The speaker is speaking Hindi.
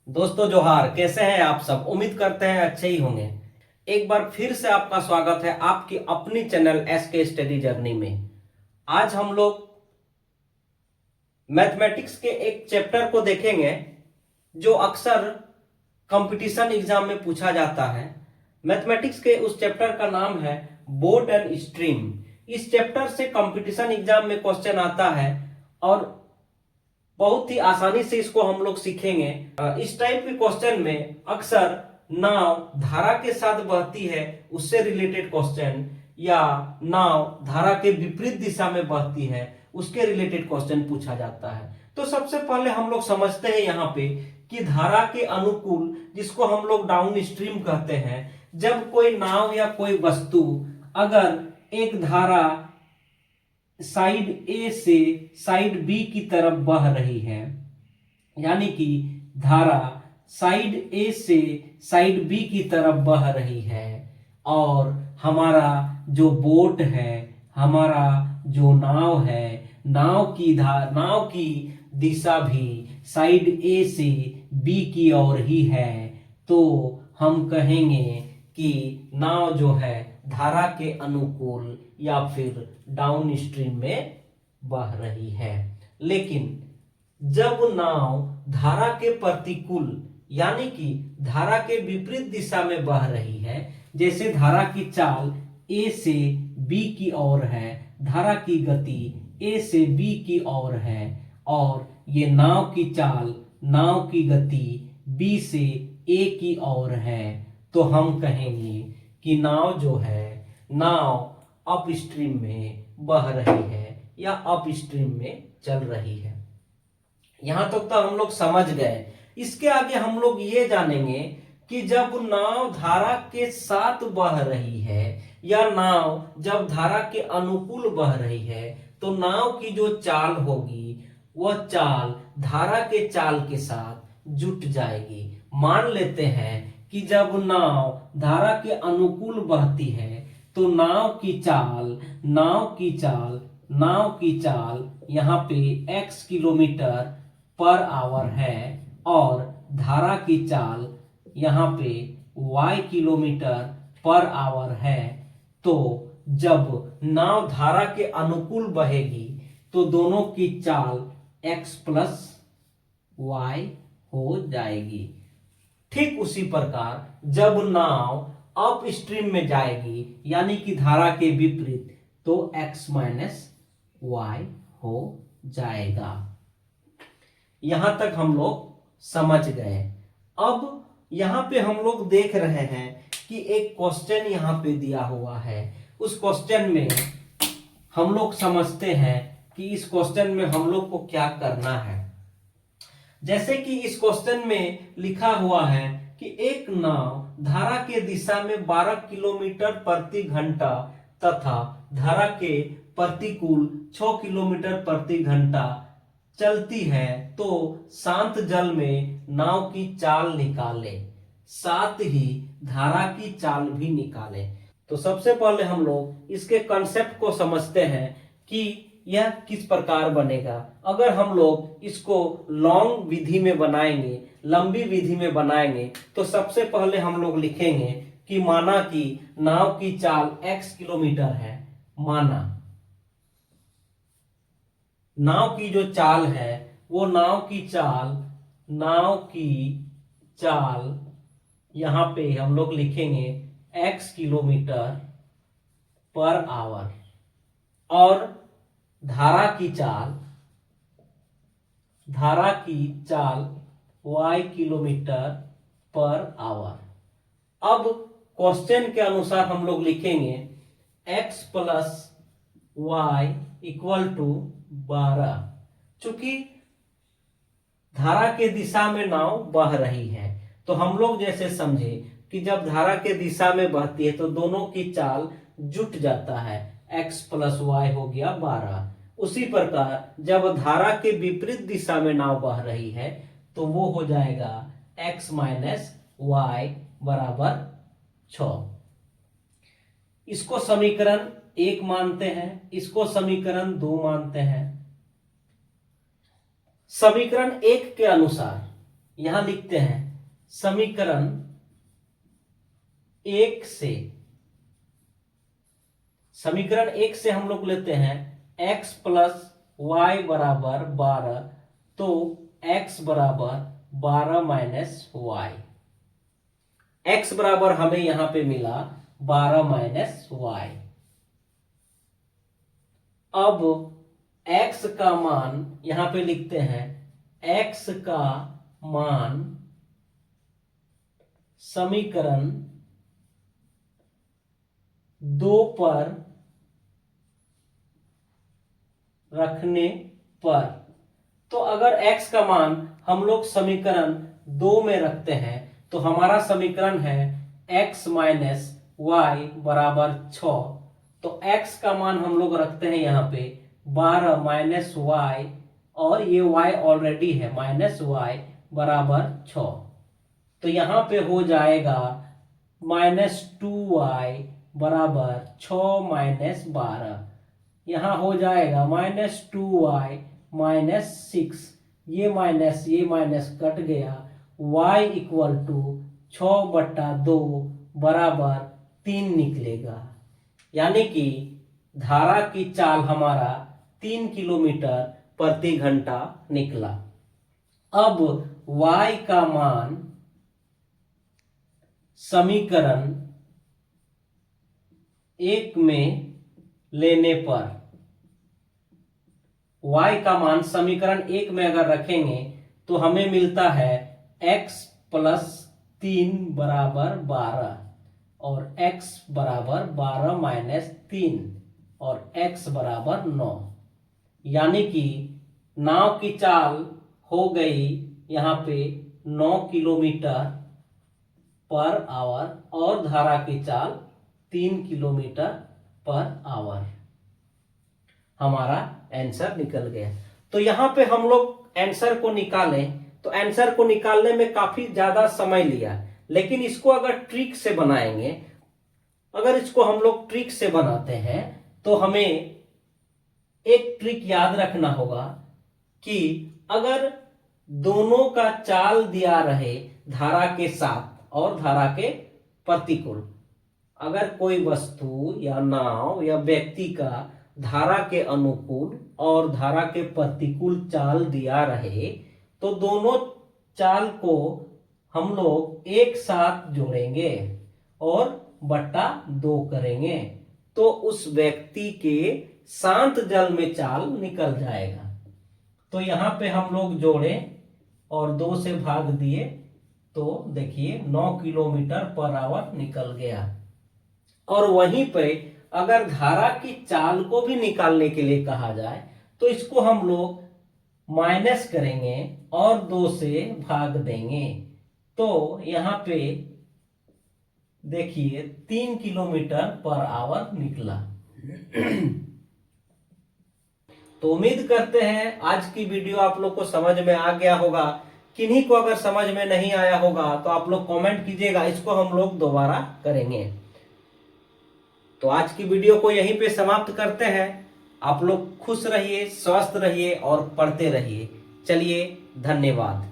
दोस्तों जोहार, कैसे हैं आप सब। उम्मीद करते हैं अच्छे ही होंगे। एक बार फिर से आपका स्वागत है आपकी अपनी चैनल एसके स्टडी जर्नी में। आज हम लोग मैथमेटिक्स के एक चैप्टर को देखेंगे जो अक्सर कंपटीशन एग्जाम में पूछा जाता है। मैथमेटिक्स के उस चैप्टर का नाम है बोर्ड एंड स्ट्रीम। इस चैप्टर से कंपटीशन एग्जाम में क्वेश्चन आता है और बहुत ही आसानी से इसको हम लोग सीखेंगे। इस टाइप के क्वेश्चन में अक्सर नाव धारा के साथ बहती है उससे रिलेटेड क्वेश्चन, या नाव धारा के विपरीत दिशा में बहती है उसके रिलेटेड क्वेश्चन पूछा जाता है। तो सबसे पहले हम लोग समझते हैं यहाँ पे कि धारा के अनुकूल, जिसको हम लोग डाउन स्ट्रीम कहते हैं, जब कोई नाव या कोई वस्तु अगर एक धारा साइड ए से साइड बी की तरफ बह रही है, यानी कि धारा साइड ए से साइड बी की तरफ बह रही है, और हमारा जो बोट है, हमारा जो नाव है, नाव की दिशा भी साइड ए से बी की ओर ही है, तो हम कहेंगे कि नाव जो है धारा के अनुकूल या फिर डाउन स्ट्रीम में बह रही है। लेकिन जब नाव धारा के प्रतिकूल यानी कि धारा के विपरीत दिशा में बह रही है, जैसे धारा की चाल ए से बी की ओर है, धारा की गति ए से बी की ओर है, और ये नाव की चाल, नाव की गति बी से ए की ओर है, तो हम कहेंगे कि नाव जो है, नाव अप स्ट्रीम में बह रही है या अप स्ट्रीम में चल रही है। यहां तक तो हम लोग समझ गए। इसके आगे हम लोग ये जानेंगे कि जब नाव धारा के साथ बह रही है या नाव जब धारा के अनुकूल बह रही है, तो नाव की जो चाल होगी वह चाल धारा के चाल के साथ जुट जाएगी। मान लेते हैं कि जब नाव धारा के अनुकूल बहती है तो नाव की चाल यहाँ पे x किलोमीटर पर आवर है, और धारा की चाल यहाँ पे y किलोमीटर पर आवर है। तो जब नाव धारा के अनुकूल बहेगी तो दोनों की चाल x प्लस y हो जाएगी। ठीक उसी प्रकार जब नाव अप स्ट्रीम में जाएगी यानी कि धारा के विपरीत, तो x माइनस y हो जाएगा। यहां तक हम लोग समझ गए। अब यहां पे हम लोग देख रहे हैं कि एक क्वेश्चन यहां पे दिया हुआ है। उस क्वेश्चन में हम लोग समझते हैं कि इस क्वेश्चन में हम लोग को क्या करना है। जैसे कि इस क्वेश्चन में लिखा हुआ है कि एक नाव धारा के दिशा में 12 किलोमीटर प्रति घंटा तथा धारा के प्रतिकूल 6 किलोमीटर प्रति घंटा चलती है, तो शांत जल में नाव की चाल निकाले, साथ ही धारा की चाल भी निकाले। तो सबसे पहले हम लोग इसके कंसेप्ट को समझते हैं कि यह किस प्रकार बनेगा। अगर हम लोग इसको लॉन्ग विधि में बनाएंगे, लंबी विधि में बनाएंगे, तो सबसे पहले हम लोग लिखेंगे कि माना कि नाव की चाल x किलोमीटर है। माना नाव की जो चाल है वो नाव की चाल यहां पे हम लोग लिखेंगे x किलोमीटर पर आवर, और धारा की चाल y किलोमीटर पर आवर। अब क्वेश्चन के अनुसार हम लोग लिखेंगे x plus y equal to 12। चूंकि धारा के दिशा में नाव बह रही है, तो हम लोग जैसे समझे कि जब धारा के दिशा में बहती है तो दोनों की चाल जुट जाता है, x प्लस वाई हो गया 12। उसी प्रकार जब धारा के विपरीत दिशा में नाव बह रही है तो वो हो जाएगा x माइनस वाई बराबर 6। इसको समीकरण 1 मानते हैं, इसको समीकरण 2 मानते हैं। समीकरण 1 के अनुसार यहां लिखते हैं समीकरण 1 से, समीकरण 1 से हम लोग लेते हैं x प्लस वाई बराबर 12, तो x बराबर 12 माइनस वाई। x बराबर हमें यहां पे मिला 12 माइनस वाई। अब x का मान यहां पे लिखते हैं, x का मान समीकरण 2 पर रखने पर, तो अगर x का मान हम लोग समीकरण 2 में रखते हैं तो हमारा समीकरण है x माइनस वाई बराबर 6। तो x का मान हम लोग रखते हैं यहाँ पे 12 माइनस वाई, और ये y ऑलरेडी है, माइनस वाई बराबर 6। तो यहाँ पे हो जाएगा -2y बराबर 6 माइनस 12। यहाँ हो जाएगा -2y माइनस 6, ये माइनस कट गया, y इक्वल टू 6/2 बराबर 3 निकलेगा। यानी कि धारा की चाल हमारा 3 किलोमीटर प्रति घंटा निकला। अब y का मान समीकरण 1 में लेने पर, y का मान समीकरण 1 में अगर रखेंगे तो हमें मिलता है x प्लस 3 बराबर 12, और x बराबर 12 माइनस 3, और x बराबर 9। यानी कि नाव की चाल हो गई यहाँ पे 9 किलोमीटर पर आवर, और धारा की चाल 3 किलोमीटर पर आवर। हमारा आंसर निकल गया। तो यहाँ पे हम लोग आंसर को निकालें तो आंसर को निकालने में काफी ज्यादा समय लिया, लेकिन इसको अगर ट्रिक से बनाएंगे, अगर इसको हम लोग ट्रिक से बनाते हैं तो हमें एक ट्रिक याद रखना होगा कि अगर दोनों का चाल दिया रहे धारा के साथ और धारा के प्रतिकूल, अगर कोई वस्तु या नाव या व्यक्ति का धारा के अनुकूल और धारा के प्रतिकूल चाल दिया रहे, तो दोनों चाल को हम लोग एक साथ जोड़ेंगे और बट्टा 2 करेंगे, तो उस व्यक्ति के शांत जल में चाल निकल जाएगा। तो यहाँ पे हम लोग जोड़े और 2 से भाग दिए, तो देखिए 9 किलोमीटर पर आवर निकल गया। और वहीं पे अगर धारा की चाल को भी निकालने के लिए कहा जाए तो इसको हम लोग माइनस करेंगे और 2 से भाग देंगे, तो यहाँ पे देखिए 3 किलोमीटर पर आवर निकला। तो उम्मीद करते हैं आज की वीडियो आप लोग को समझ में आ गया होगा। किन्हीं को अगर समझ में नहीं आया होगा तो आप लोग कमेंट कीजिएगा, इसको हम लोग दोबारा करेंगे। तो आज की वीडियो को यहीं पे समाप्त करते हैं। आप लोग खुश रहिए, स्वस्थ रहिए और पढ़ते रहिए। चलिए, धन्यवाद।